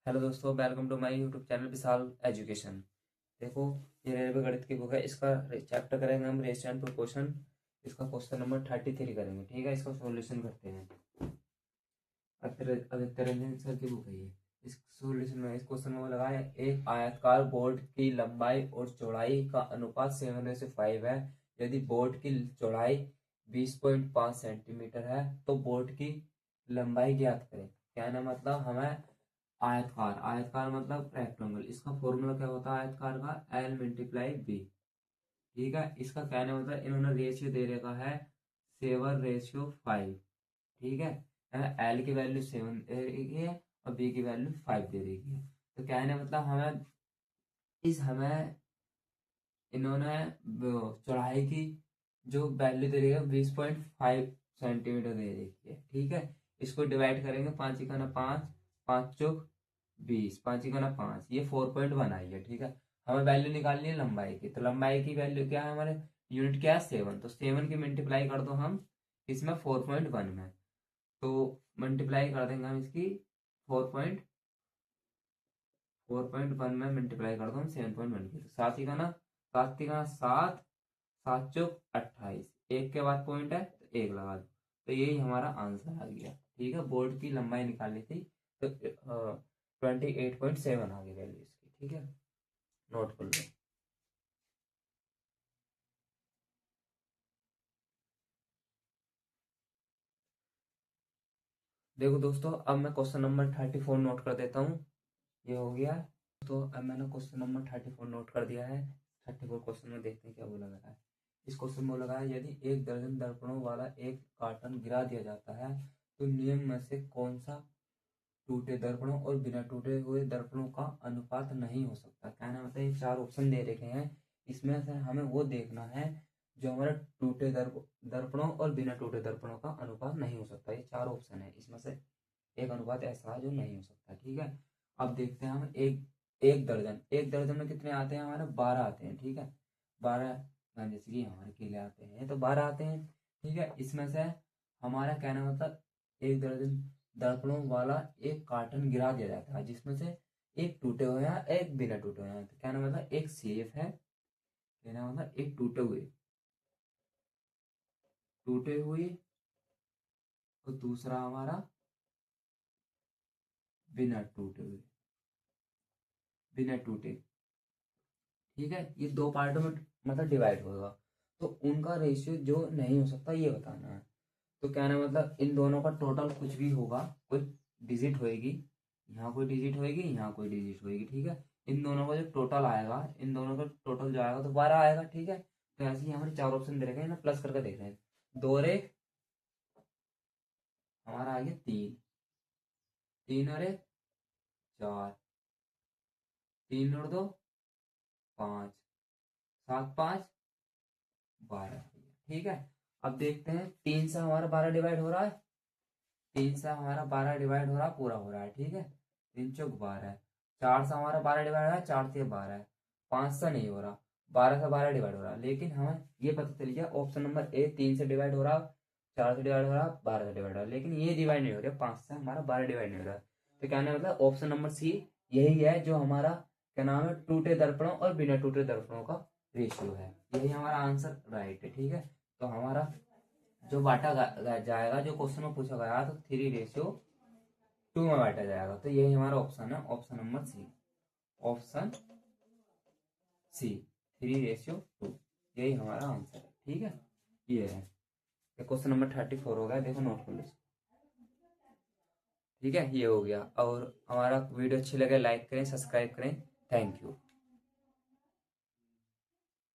Hello दोस्तों, welcome to my YouTube channel Vishal education. देखो, ये रेलवे गणित की बुक है। इसका चैप्टर करेंगे हम रेशियो एंड प्रोपोर्शन। इसका क्वेश्चन नंबर 33 करेंगे। ठीक है, इसका सॉल्यूशन करते हैं। आदित्य रंजन सर की बुक है ये। इस सॉल्यूशन में इस क्वेश्चन में वो लगा है, एक आयताकार बोर्ड की लंबाई और चौड़ाई का अनुपात 7:5 है। यदि बोर्ड की चौड़ाई 20.5 सेंटीमीटर है तो बोर्ड की लंबाई ज्ञात करें। कहना मतलब हमें आयतकार, आयतकार मतलब रेक्टेंगल, इसका फॉर्मूला क्या होता है आयतकार का? L multiply B. ठीक है, इसका कहने मतलब इन्होंने रेशियो दे रखा है 7:5। ठीक है, एल की वैल्यू 7 दे रखी है और बी की वैल्यू 5 दे रखी है। तो कहने मतलब हमें इन्होंने चौड़ाई की जो वैल्यू दे रही है 20.5 सेंटीमीटर दे रखी है। ठीक है, इसको डिवाइड करेंगे, 5 इका ना 5, 5 चौक 20, 5 इका ना 5, ये 4.1 आई है। ठीक है, हमें वैल्यू निकालनी है लंबाई की। तो लंबाई की वैल्यू क्या है, हमारे यूनिट क्या है 7। तो 7 की मल्टीप्लाई कर दो हम इसमें 4.1 में। तो मल्टीप्लाई कर देंगे हम इसकी 4.1 में मल्टीप्लाई कर दो हम 7.1 की। तो 7 ही का ना 7 ही का 7, 7 चौक 28, एक के बाद पॉइंट है तो एक लगा दो। तो यही हमारा आंसर आ गया। ठीक है, बोर्ड की लंबाई निकालनी थी तो 28.7 आ गई वैल्यू इसकी। ठीक है, नोट कर लो। देखो दोस्तों, अब मैं क्वेश्चन नंबर 34 नोट कर देता हूँ। ये हो गया। तो अब मैंने क्वेश्चन नंबर 34 नोट कर दिया है। 34 क्वेश्चन में देखते हैं क्या बोला गया है। इस क्वेश्चन में बोला गया है, यदि 1 दर्जन दर्पणों वाला एक कार्टन गिरा दिया जाता है तो नियम में से कौन सा टूटे दर्पणों और बिना टूटे हुए दर्पणों का अनुपात नहीं हो सकता। कहना मतलब ये 4 ऑप्शन दे रखे हैं, इसमें से हमें वो देखना है जो हमारा टूटे दर्पणों और बिना टूटे दर्पणों का अनुपात नहीं हो सकता। ये 4 ऑप्शन है, इसमें से एक अनुपात ऐसा है जो नहीं हो सकता। ठीक है, अब देखते हैं हम एक दर्जन में कितने आते हैं, हमारे 12 आते हैं। ठीक है, 12, जैसे कि हमारे केले आते हैं तो 12 आते हैं। ठीक है, इसमें से हमारा कहना मतलब 1 दर्जन दर्पणों वाला एक कार्टन गिरा दिया जाता है जिसमें से एक टूटे हुए हैं एक बिना टूटे हुए हैं। तो कहना मतलब एक सेफ है, कहना मतलब एक टूटे हुए और दूसरा हमारा बिना टूटे हुए, बिना टूटे। ठीक है, ये 2 पार्टों में मतलब डिवाइड होगा। तो उनका रेशियो जो नहीं हो सकता ये बताना है। तो कहना मतलब इन दोनों का टोटल कुछ भी होगा, कोई डिजिट होएगी, यहाँ कोई डिजिट होएगी, यहाँ कोई डिजिट होएगी। ठीक है, इन दोनों का जो टोटल आएगा, इन दोनों का टोटल जो आएगा तो 12 आएगा। ठीक है, तो ऐसे ही हमारे 4 ऑप्शन दे रखे हैं ना, प्लस करके देख रहे हैं। 2 और 1 हमारा आ गया 3, 3 और 1 4, 3 और 2 5, 7 5 12। ठीक है, अब देखते हैं 3 से हमारा 12 डिवाइड हो रहा है, 3 से हमारा 12 डिवाइड हो रहा है, पूरा हो रहा है। ठीक है, 3 चौक 12 है। 4 से हमारा 12 डिवाइड हो रहा है, 4 से 12 है। 5 से नहीं हो रहा, 12 से 12 डिवाइड हो रहा है। लेकिन हमें ये पता चल गया ऑप्शन नंबर ए 3 से डिवाइड हो रहा, 4 से डिवाइड हो रहा, 12 से डिवाइड हो रहा, लेकिन ये डिवाइड नहीं हो रहा, 5 से हमारा 12 डिवाइड नहीं हो रहा। तो कहने का मतलब ऑप्शन नंबर सी यही है जो हमारा क्या नाम है, टूटे दर्पणों और बिना टूटे दर्पणों का रेशियो है। यही हमारा आंसर राइट है। ठीक है, तो हमारा जो बांटा जाएगा, जो क्वेश्चन में पूछा गया तो 3:2 में बांटा जाएगा। तो यही हमारा ऑप्शन है, option number C, option C 3:2, यही हमारा आंसर है। ठीक है, ये है क्वेश्चन नंबर 34 हो गया। देखो नोट कर लो। ठीक है, ये हो गया। और हमारा वीडियो अच्छी लगे लाइक करें, सब्सक्राइब करें। Thank you.